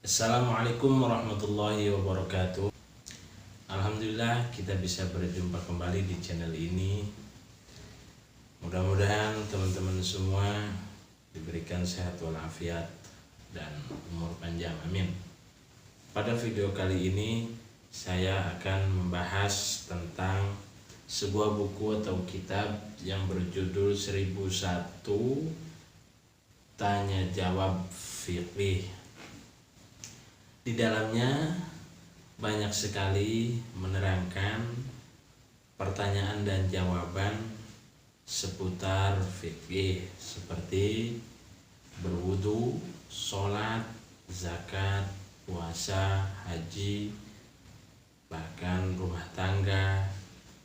Assalamualaikum warahmatullahi wabarakatuh. Alhamdulillah kita bisa berjumpa kembali di channel ini. Mudah-mudahan teman-teman semua diberikan sehat walafiat dan umur panjang, amin. Pada video kali ini saya akan membahas tentang sebuah buku atau kitab yang berjudul 1001 Tanya Jawab Fiqih. Di dalamnya banyak sekali menerangkan pertanyaan dan jawaban seputar fikih seperti berwudu, sholat, zakat, puasa, haji, bahkan rumah tangga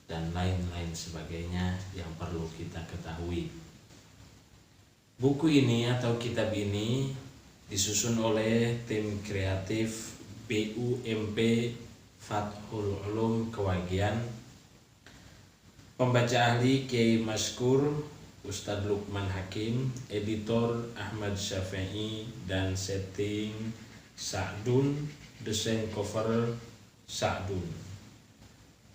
dan lain-lain sebagainya yang perlu kita ketahui. Buku ini atau kitab ini disusun oleh tim kreatif BUMP Fathul Ulum Kewagian. Pembaca ahli Kiai Maskur Ustadz Lukman Hakim, editor Ahmad Syafi'i dan setting Sa'dun, desain cover Sa'dun.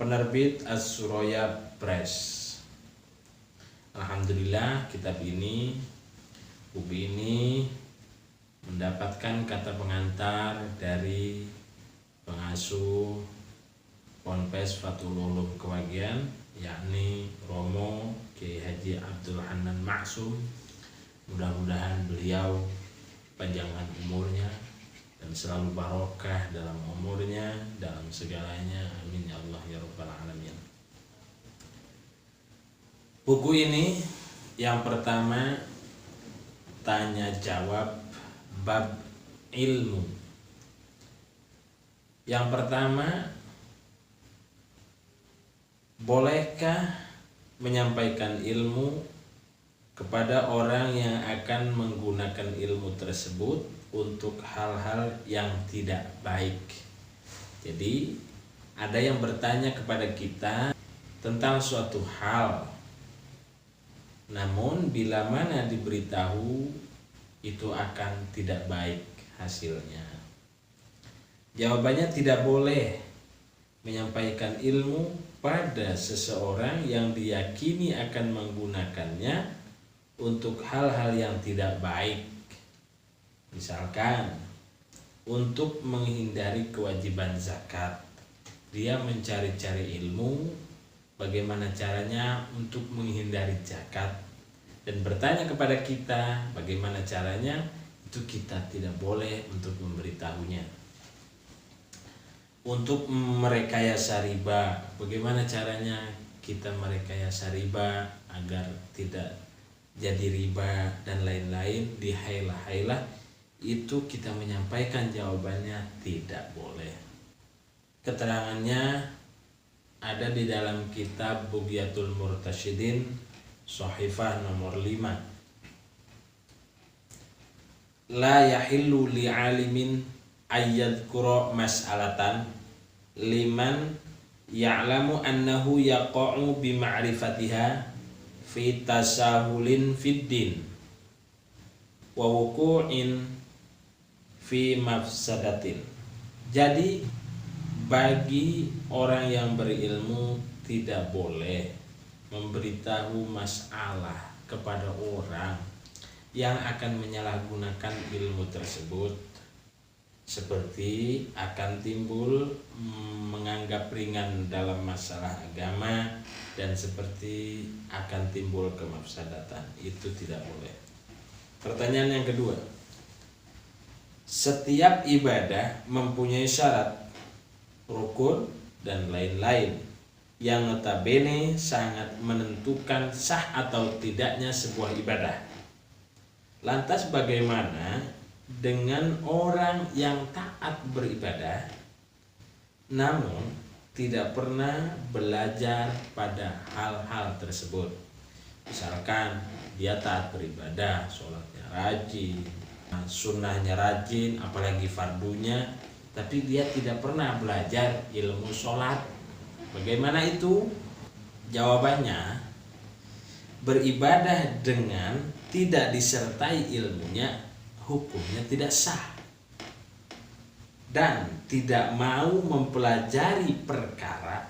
Penerbit As-Suraya Press. Alhamdulillah buku ini mendapatkan kata pengantar dari pengasuh Ponpes Fathul Ulum Kewagian, yakni Romo Kiai Haji Abdul Hanan Maksum. Mudah-mudahan beliau panjangan umurnya dan selalu barokah dalam umurnya, dalam segalanya, amin ya Allah ya rabbal alamin. Buku ini yang pertama tanya jawab bab ilmu. Yang pertama, bolehkah menyampaikan ilmu kepada orang yang akan menggunakan ilmu tersebut untuk hal-hal yang tidak baik? Jadi, ada yang bertanya kepada kita tentang suatu hal, namun bila mana diberitahu itu akan tidak baik hasilnya. Jawabannya, tidak boleh menyampaikan ilmu pada seseorang yang diyakini akan menggunakannya untuk hal-hal yang tidak baik. Misalkan untuk menghindari kewajiban zakat, dia mencari-cari ilmu bagaimana caranya untuk menghindari zakat dan bertanya kepada kita bagaimana caranya, itu kita tidak boleh untuk memberitahunya. Untuk merekayasa riba, bagaimana caranya kita merekayasa riba agar tidak jadi riba dan lain-lain, di hailah-hailah itu kita menyampaikan jawabannya tidak boleh. Keterangannya ada di dalam kitab Bughyatul Murtasyidin Shahifah nomor 5. La yahillu li'alimin ayyadhkura mas'alatan liman ya'lamu annahu yaqa'u bima'rifatiha fi tasahulin fid din wa wuqu'in fi mafsadatin. Jadi bagi orang yang berilmu tidak boleh memberitahu masalah kepada orang yang akan menyalahgunakan ilmu tersebut, seperti akan timbul menganggap ringan dalam masalah agama dan seperti akan timbul kemafsadatan. Itu tidak boleh. Pertanyaan yang kedua, setiap ibadah mempunyai syarat, rukun dan lain-lain yang notabene sangat menentukan sah atau tidaknya sebuah ibadah. Lantas bagaimana dengan orang yang taat beribadah namun tidak pernah belajar pada hal-hal tersebut? Misalkan dia taat beribadah, sholatnya rajin, sunnahnya rajin, apalagi fardunya, tapi dia tidak pernah belajar ilmu sholat. Bagaimana itu? Jawabannya, beribadah dengan tidak disertai ilmunya hukumnya tidak sah. dan tidak mau mempelajari perkara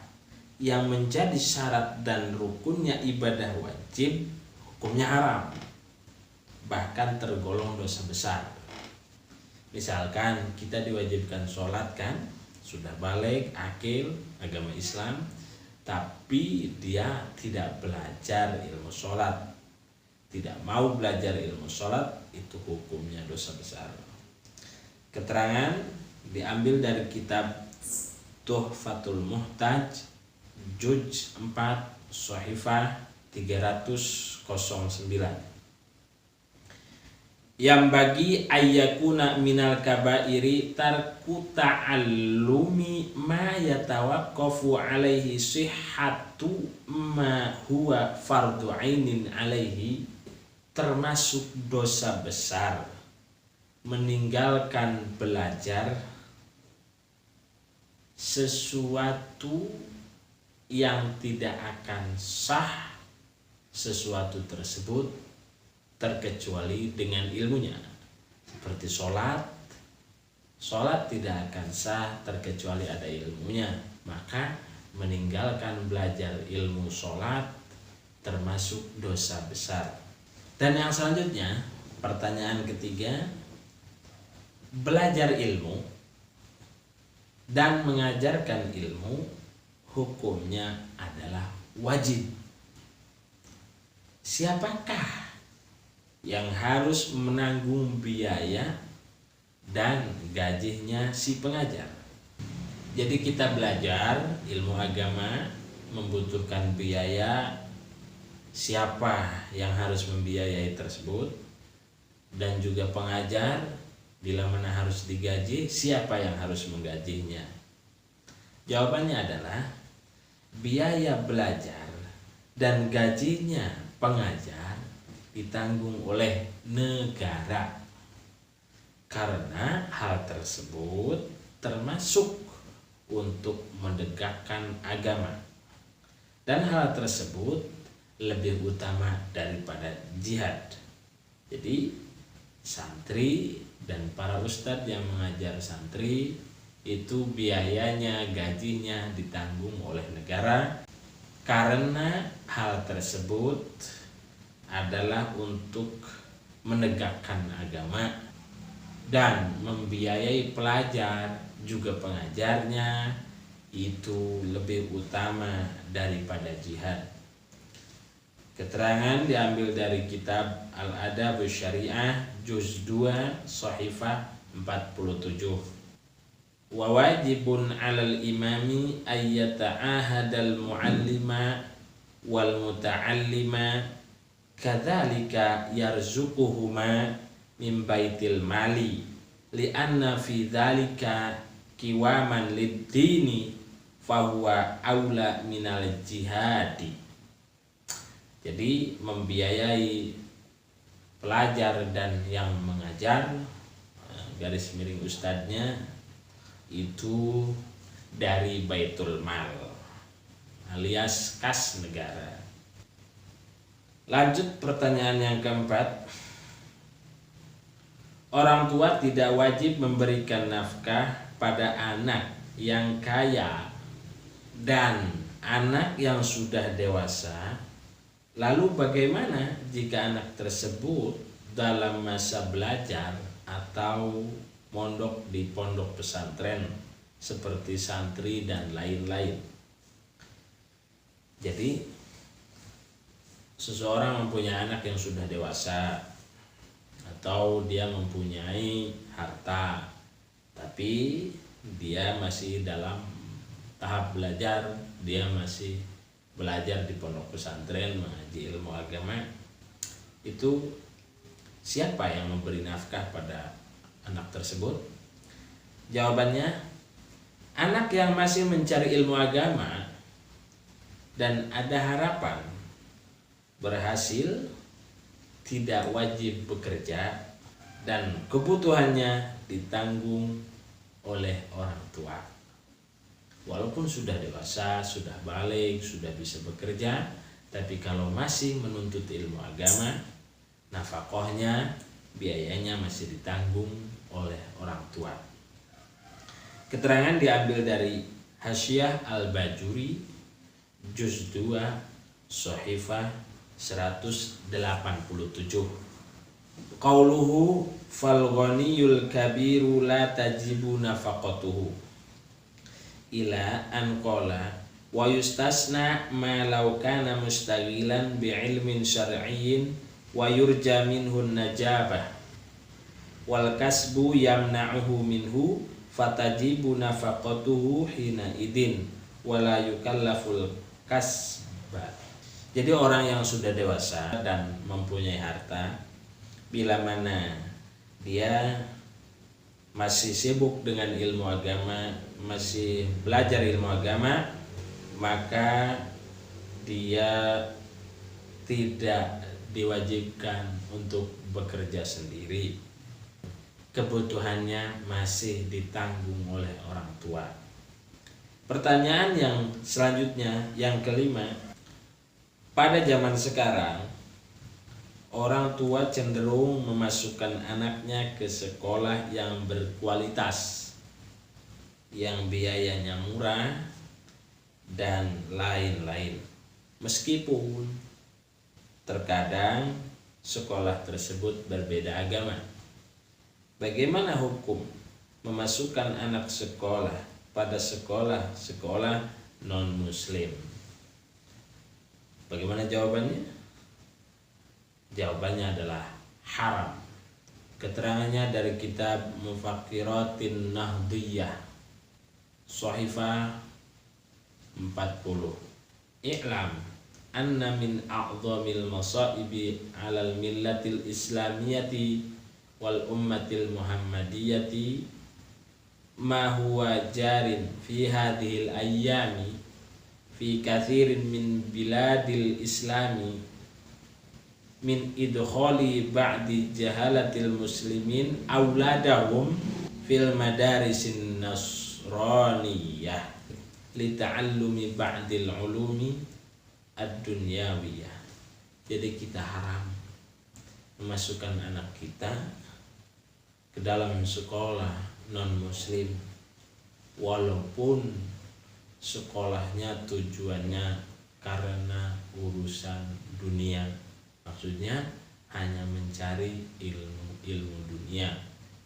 yang menjadi syarat dan rukunnya ibadah wajib, hukumnya haram, bahkan tergolong dosa besar. Misalkan kita diwajibkan sholat kan, sudah balik, akil, agama Islam, tapi dia tidak belajar ilmu sholat, tidak mau belajar ilmu sholat, itu hukumnya dosa besar. Keterangan diambil dari kitab Tuhfatul Muhtaj, Juz 4, Shahifah 309. Yang bagi ayyakuna minal kabairi tarku ta'allumi ma yatawaqqafu alaihi sihhatu ma huwa fardu ainin alaihi, termasuk dosa besar meninggalkan belajar sesuatu yang tidak akan sah sesuatu tersebut terkecuali dengan ilmunya. Seperti sholat tidak akan sah terkecuali ada ilmunya. Maka meninggalkan belajar ilmu sholat termasuk dosa besar. Dan yang selanjutnya, pertanyaan ketiga, belajar ilmu dan mengajarkan ilmu hukumnya adalah wajib. Siapakah yang harus menanggung biaya dan gajinya si pengajar? Jadi kita belajar ilmu agama membutuhkan biaya. Siapa yang harus membiayai tersebut? Dan juga pengajar, bila mana harus digaji, siapa yang harus menggajinya? Jawabannya adalah biaya belajar dan gajinya pengajar ditanggung oleh negara, karena hal tersebut termasuk untuk menegakkan agama, dan hal tersebut lebih utama daripada jihad. Jadi santri dan para ustadz yang mengajar santri itu biayanya, gajinya ditanggung oleh negara, karena hal tersebut adalah untuk menegakkan agama, dan membiayai pelajar juga pengajarnya itu lebih utama daripada jihad. Keterangan diambil dari kitab Al-Adab Syariah Juz 2 Shahifah 47. Wa wajibun 'alal imami ayyata'ahadal mu'allima wal muta'allima kadzalika yarzuquhuma min baitil mali li'anna fi dzalika qiwaman lid-dini fahuwa aula minal jihadi. Jadi membiayai pelajar dan yang mengajar, garis miring ustadznya, itu dari baitul mal alias kas negara. Lanjut pertanyaan yang keempat. Orang tua tidak wajib memberikan nafkah pada anak yang kaya dan anak yang sudah dewasa. Lalu bagaimana jika anak tersebut dalam masa belajar atau mondok di pondok pesantren seperti santri dan lain-lain? Jadi seseorang mempunyai anak yang sudah dewasa atau dia mempunyai harta tapi dia masih dalam tahap belajar, dia masih belajar di pondok pesantren mengaji ilmu agama, itu siapa yang memberi nafkah pada anak tersebut? Jawabannya, anak yang masih mencari ilmu agama dan ada harapan berhasil tidak wajib bekerja dan kebutuhannya ditanggung oleh orang tua. Walaupun sudah dewasa, sudah balik, sudah bisa bekerja, tapi kalau masih menuntut ilmu agama, nafkahnya, biayanya masih ditanggung oleh orang tua. Keterangan diambil dari Hasyiah Al-Bajuri juz 2 Shahifah 187. Qauluhu fal ghaniyul kabiru la tajibu nafaqatuhu ila an qala wa yustasna ma law kana mustaghilan bi ilmin syar'iyyin wa yurja minhu najabah wal kasbu yamna'uhu minhu fatajibu nafaqatuhu hina idin wala yukallaful kasba. Jadi orang yang sudah dewasa dan mempunyai harta, bila mana dia masih sibuk dengan ilmu agama, masih belajar ilmu agama, maka dia tidak diwajibkan untuk bekerja sendiri. Kebutuhannya masih ditanggung oleh orang tua. Pertanyaan yang selanjutnya, yang kelima, pada zaman sekarang orang tua cenderung memasukkan anaknya ke sekolah yang berkualitas, yang biayanya murah, dan lain-lain. Meskipun terkadang sekolah tersebut berbeda agama. Bagaimana hukum memasukkan anak sekolah pada sekolah non-muslim? Bagaimana jawabannya? Jawabannya adalah haram. Keterangannya dari kitab Mufakkiratin Nahdiyah Shahifah 40. I'lam anna min a'dhamil masaibi 'alal millatil islamiyati wal ummatil muhammadiyati ma huwa jarin fi hadhil ayyami fi kathirin min biladil islami min idkhali ba'di jahalatil muslimin auladahum fil madarisin nasraniyah li ta'allumi ba'dil ulumi ad-dunyawiyah. Jadi kita haram memasukkan anak kita ke dalam sekolah non-muslim walaupun sekolahnya tujuannya karena urusan dunia, maksudnya hanya mencari ilmu dunia.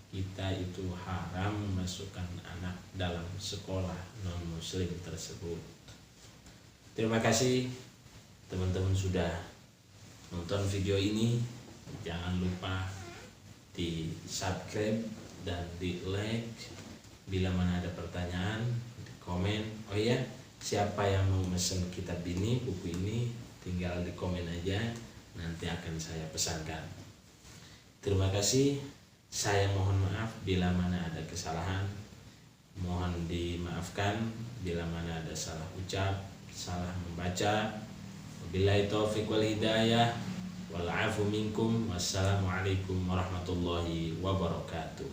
Kita itu haram memasukkan anak dalam sekolah non-muslim tersebut. Terima kasih teman-teman sudah nonton video ini. Jangan lupa di subscribe dan di like. Bila mana ada pertanyaan, di komen. Oh iya, siapa yang mau mesen kitab ini, buku ini, tinggal di komen aja, nanti akan saya pesankan. Terima kasih. Saya mohon maaf bila mana ada kesalahan, mohon dimaafkan bila mana ada salah ucap, salah membaca. Wabillahi taufiq wal hidayah. Wal'afu minkum. Wassalamualaikum warahmatullahi wabarakatuh.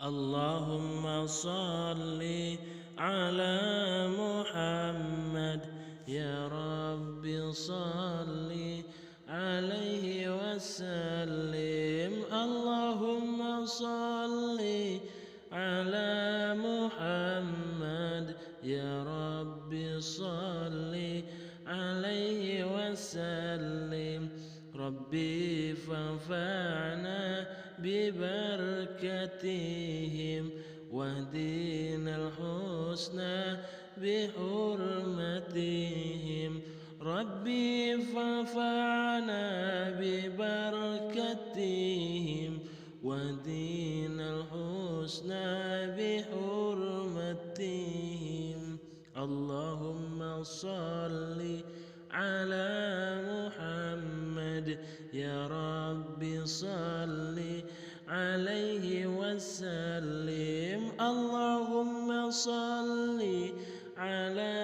Allahumma salli ala Muhammad ya Rabbi salli alaihi wasallim. Allahumma salli ala Muhammad ya Rabbi salli alaihi wasallim. Rabbi fanfa'na bibarakatihim wahdinal husna bihurmatihim. Rabbi fanfa'na bibarakatihim wahdinal husna bihurmatihim. Allahumma salli ala Muhammad ya Rabbi salli alaihi wasallim. Allahumma salli ala